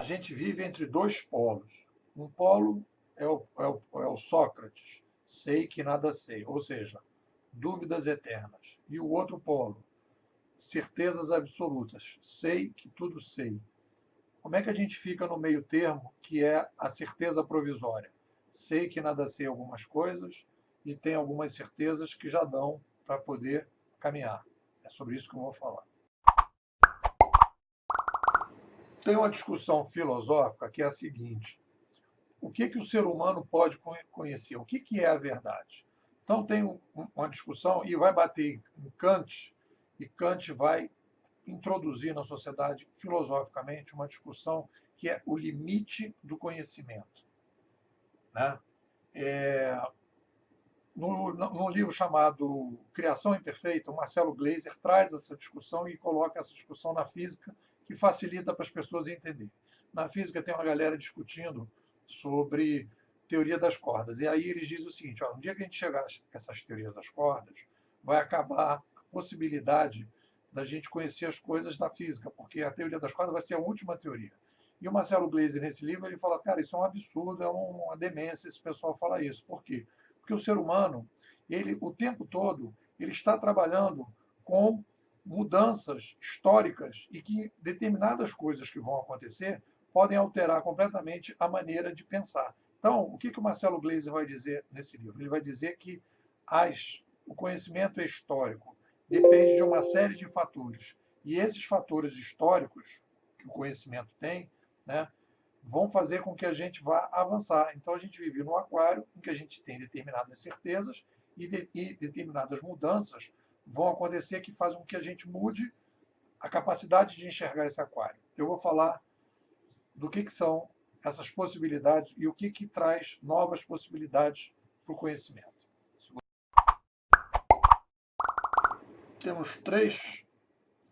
gente vive entre dois polos. Um polo é o Sócrates, sei que nada sei, ou seja, dúvidas eternas. E o outro polo, certezas absolutas, sei que tudo sei. Como é que a gente fica no meio termo, que é a certeza provisória? Sei que nada sei algumas coisas e tem algumas certezas que já dão para poder caminhar. É sobre isso que eu vou falar. Tem uma discussão filosófica que é a seguinte: o que o ser humano pode conhecer? O que é a verdade? Então tem uma discussão e vai bater em Kant, e Kant vai introduzir na sociedade filosoficamente uma discussão que é o limite do conhecimento, né? Num livro chamado Criação Imperfeita, o Marcelo Gleiser traz essa discussão e coloca essa discussão na física, que facilita para as pessoas entenderem. Na física tem uma galera discutindo sobre teoria das cordas, e aí eles dizem o seguinte: ó, no dia que a gente chegar a essas teorias das cordas, vai acabar a possibilidade da gente conhecer as coisas da física, porque a teoria das cordas vai ser a última teoria. E o Marcelo Gleiser, nesse livro, ele fala, cara, isso é um absurdo, é uma demência esse pessoal fala isso. Por quê? Porque o ser humano, ele o tempo todo, ele está trabalhando com mudanças históricas e que determinadas coisas que vão acontecer podem alterar completamente a maneira de pensar. Então, o que o Marcelo Gleiser vai dizer nesse livro? Ele vai dizer que o conhecimento é histórico, depende de uma série de fatores. E esses fatores históricos que o conhecimento tem, né, vão fazer com que a gente vá avançar. Então, a gente vive num aquário em que a gente tem determinadas certezas e determinadas mudanças vão acontecer que fazem com que a gente mude a capacidade de enxergar esse aquário. Eu vou falar do que são essas possibilidades e o que traz novas possibilidades para o conhecimento. Temos 3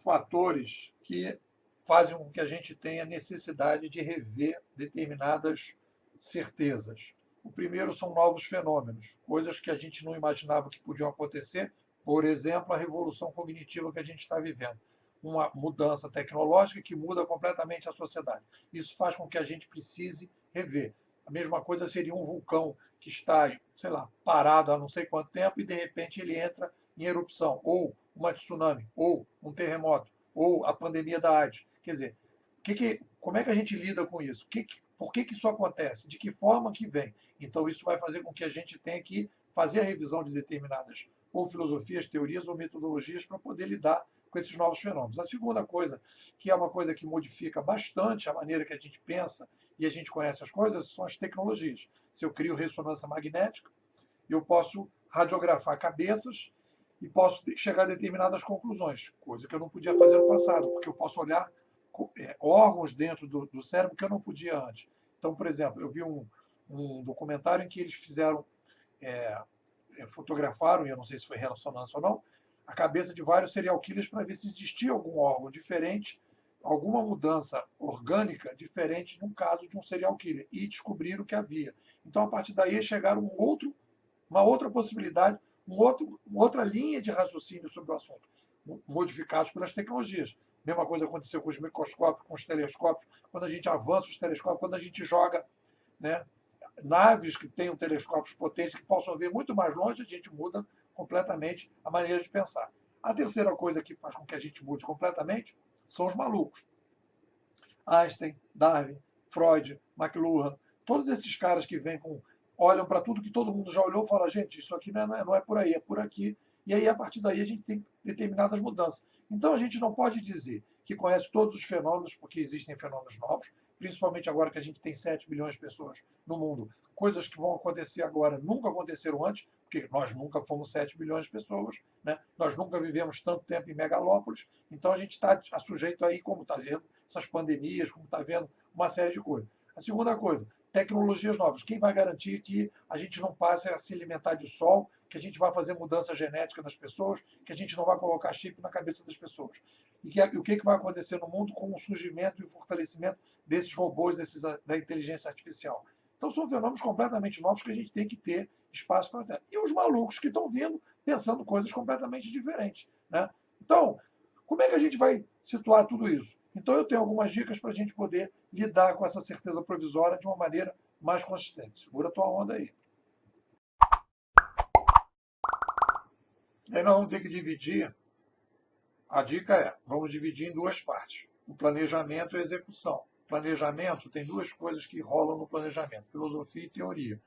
fatores que fazem com que a gente tenha necessidade de rever determinadas certezas. O primeiro são novos fenômenos, coisas que a gente não imaginava que podiam acontecer, por exemplo, a revolução cognitiva que a gente está vivendo. Uma mudança tecnológica que muda completamente a sociedade. Isso faz com que a gente precise rever. A mesma coisa seria um vulcão que está, sei lá, parado há não sei quanto tempo e de repente ele entra em erupção, ou uma tsunami, ou um terremoto, ou a pandemia da AIDS. Quer dizer, como é que a gente lida com isso? Por que isso acontece? De que forma que vem? Então, isso vai fazer com que a gente tenha que fazer a revisão de determinadas ou filosofias, teorias ou metodologias para poder lidar com esses novos fenômenos. A segunda coisa, que é uma coisa que modifica bastante a maneira que a gente pensa e a gente conhece as coisas, são as tecnologias. Se eu crio ressonância magnética, eu posso radiografar cabeças e posso chegar a determinadas conclusões, coisa que eu não podia fazer no passado, porque eu posso olhar órgãos dentro do cérebro que eu não podia antes. Então, por exemplo, eu vi um documentário em que eles fotografaram, e eu não sei se foi ressonância ou não, a cabeça de vários serial killers para ver se existia algum órgão diferente, alguma mudança orgânica diferente no caso de um serial killer, e descobriram que havia. Então, a partir daí, chegaram uma outra possibilidade, uma outra linha de raciocínio sobre o assunto, modificados pelas tecnologias. Mesma coisa aconteceu com os microscópios, com os telescópios, quando a gente avança os telescópios, quando a gente joga, né, naves que tenham telescópios potentes que possam ver muito mais longe, a gente muda completamente a maneira de pensar. A terceira coisa que faz com que a gente mude completamente são os malucos. Einstein, Darwin, Freud, McLuhan, todos esses caras que olham para tudo que todo mundo já olhou e falam, gente, isso aqui não é por aí, é por aqui. E aí, a partir daí, a gente tem determinadas mudanças. Então, a gente não pode dizer que conhece todos os fenômenos, porque existem fenômenos novos, principalmente agora que a gente tem 7 bilhões de pessoas no mundo. Coisas que vão acontecer agora nunca aconteceram antes, porque nós nunca fomos 7 bilhões de pessoas, né? Nós nunca vivemos tanto tempo em megalópolis, então a gente está sujeito aí, como está vendo, essas pandemias, como está vendo uma série de coisas. A segunda coisa, tecnologias novas. Quem vai garantir que a gente não passe a se alimentar de sol, que a gente vai fazer mudança genética nas pessoas, que a gente não vai colocar chip na cabeça das pessoas? E o que vai acontecer no mundo com o surgimento e o fortalecimento desses robôs, da inteligência artificial? Então, são fenômenos completamente novos que a gente tem que ter espaço para ter. E os malucos que estão vindo pensando coisas completamente diferentes, né? Então, como é que a gente vai situar tudo isso. Então, eu tenho algumas dicas para a gente poder lidar com essa certeza provisória de uma maneira mais consistente. Segura a tua onda aí. Aí nós vamos ter que dividir. A dica é, vamos dividir em duas partes. O planejamento e a execução. Planejamento, tem duas coisas que rolam no planejamento, filosofia e teoria.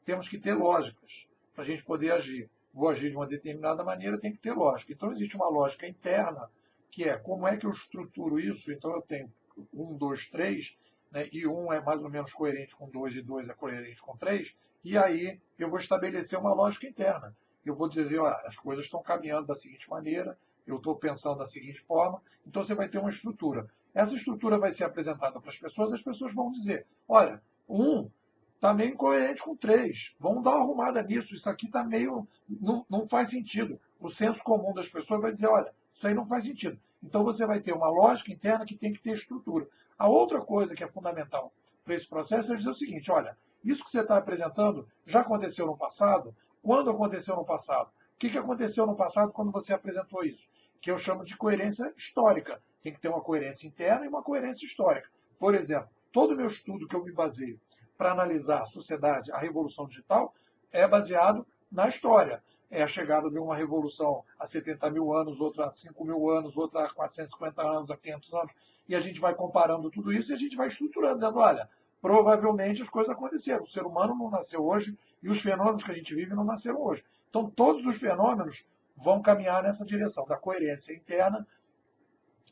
Temos que ter lógicas para a gente poder agir. Vou agir de uma determinada maneira, tem que ter lógica. Então, existe uma lógica interna, que é como é que eu estruturo isso. Então, eu tenho 1, 2, 3, né, e 1 é mais ou menos coerente com 2 e 2 é coerente com 3, e aí eu vou estabelecer uma lógica interna. Eu vou dizer, ó, as coisas estão caminhando da seguinte maneira, eu estou pensando da seguinte forma, então você vai ter uma estrutura. Essa estrutura vai ser apresentada para as pessoas vão dizer, olha, 1 está meio incoerente com 3. Vamos dar uma arrumada nisso. Isso aqui está meio. Não faz sentido. O senso comum das pessoas vai dizer, olha, isso aí não faz sentido. Então você vai ter uma lógica interna que tem que ter estrutura. A outra coisa que é fundamental para esse processo é dizer o seguinte, olha, isso que você está apresentando já aconteceu no passado? Quando aconteceu no passado? O que aconteceu no passado quando você apresentou isso? Que eu chamo de coerência histórica. Tem que ter uma coerência interna e uma coerência histórica. Por exemplo, todo o meu estudo que eu me baseio para analisar a sociedade, a revolução digital, é baseado na história. É a chegada de uma revolução há 70 mil anos, outra há 5 mil anos, outra há 450 anos, há 500 anos, e a gente vai comparando tudo isso e a gente vai estruturando, dizendo, olha, provavelmente as coisas aconteceram. O ser humano não nasceu hoje e os fenômenos que a gente vive não nasceram hoje. Então, todos os fenômenos vão caminhar nessa direção da coerência interna,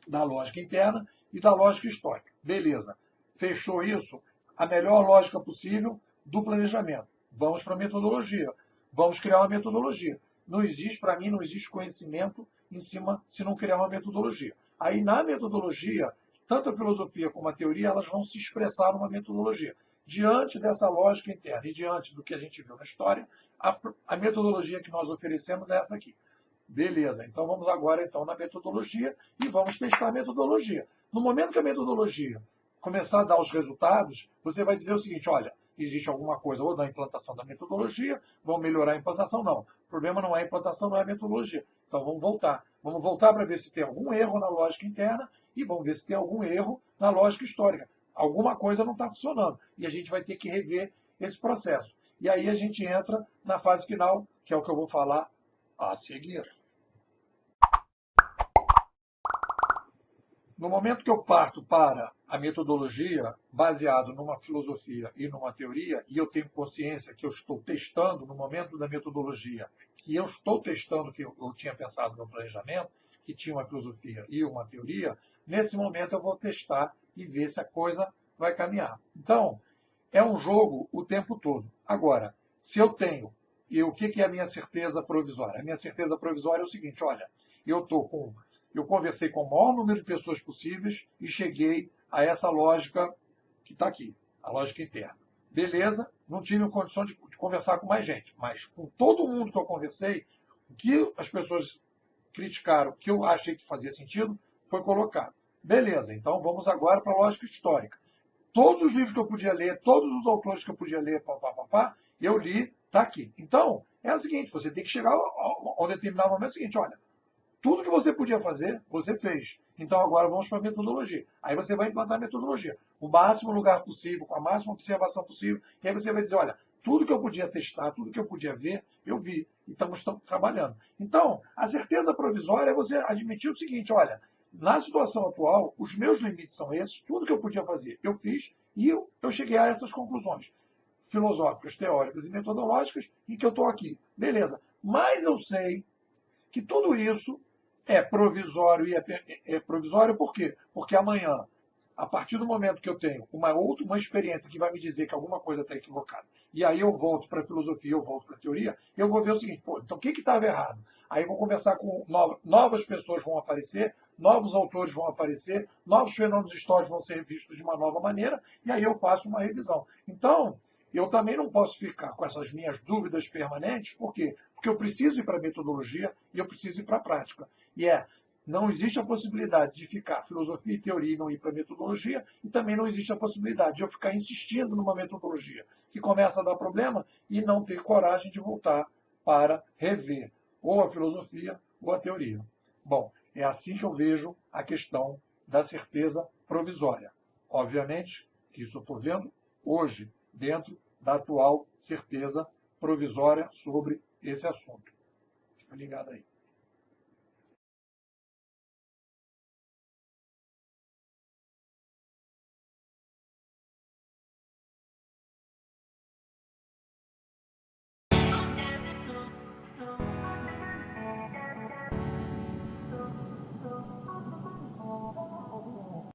da lógica interna e da lógica histórica. Beleza. Fechou isso? A melhor lógica possível do planejamento. Vamos para a metodologia. Vamos criar uma metodologia. Não existe, para mim, não existe conhecimento em cima se não criar uma metodologia. Aí, na metodologia, tanto a filosofia como a teoria, elas vão se expressar numa metodologia. Diante dessa lógica interna e diante do que a gente viu na história, a metodologia que nós oferecemos é essa aqui. Beleza, então vamos agora então na metodologia e vamos testar a metodologia. No momento que a metodologia começar a dar os resultados, você vai dizer o seguinte, olha, existe alguma coisa ou na implantação da metodologia, vamos melhorar a implantação? Não. O problema não é a implantação, não é a metodologia. Então vamos voltar. Vamos voltar para ver se tem algum erro na lógica interna e vamos ver se tem algum erro na lógica histórica. Alguma coisa não está funcionando e a gente vai ter que rever esse processo. E aí a gente entra na fase final, que é o que eu vou falar a seguir. No momento que eu parto para a metodologia, baseado numa filosofia e numa teoria, e eu tenho consciência que eu estou testando no momento da metodologia, que eu estou testando que eu tinha pensado no planejamento, que tinha uma filosofia e uma teoria, nesse momento eu vou testar e ver se a coisa vai caminhar. Então, é um jogo o tempo todo. Agora, se eu tenho, e o que é a minha certeza provisória? A minha certeza provisória é o seguinte, olha, eu conversei com o maior número de pessoas possíveis e cheguei a essa lógica que está aqui, a lógica interna. Beleza, não tive condição de conversar com mais gente, mas com todo mundo que eu conversei, o que as pessoas criticaram, o que eu achei que fazia sentido, foi colocado. Beleza, então vamos agora para a lógica histórica. Todos os livros que eu podia ler, todos os autores que eu podia ler, eu li, está aqui. Então, é o seguinte, você tem que chegar a um determinado momento seguinte, olha, tudo que você podia fazer, você fez. Então agora vamos para a metodologia. Aí você vai implantar a metodologia. O máximo lugar possível, com a máxima observação possível. E aí você vai dizer, olha, tudo que eu podia testar, tudo que eu podia ver, eu vi. E estamos trabalhando. Então, a certeza provisória é você admitir o seguinte, olha, na situação atual, os meus limites são esses, tudo que eu podia fazer, eu fiz, e eu cheguei a essas conclusões filosóficas, teóricas e metodológicas, em que eu estou aqui. Beleza. Mas eu sei que tudo isso é provisório e é provisório por quê? Porque amanhã, a partir do momento que eu tenho uma experiência que vai me dizer que alguma coisa está equivocada, e aí eu volto para a filosofia, eu volto para a teoria, eu vou ver o seguinte, pô, então o que estava errado? Aí eu vou conversar com novas pessoas vão aparecer, novos autores vão aparecer, novos fenômenos históricos vão ser vistos de uma nova maneira, e aí eu faço uma revisão. Então, eu também não posso ficar com essas minhas dúvidas permanentes, por quê? Porque eu preciso ir para a metodologia e eu preciso ir para a prática. E não existe a possibilidade de ficar filosofia e teoria e não ir para a metodologia, e também não existe a possibilidade de eu ficar insistindo numa metodologia que começa a dar problema e não ter coragem de voltar para rever ou a filosofia ou a teoria. Bom, É assim que eu vejo a questão da certeza provisória. Obviamente que isso eu estou vendo hoje, dentro da atual certeza provisória sobre esse assunto. Fica ligado aí.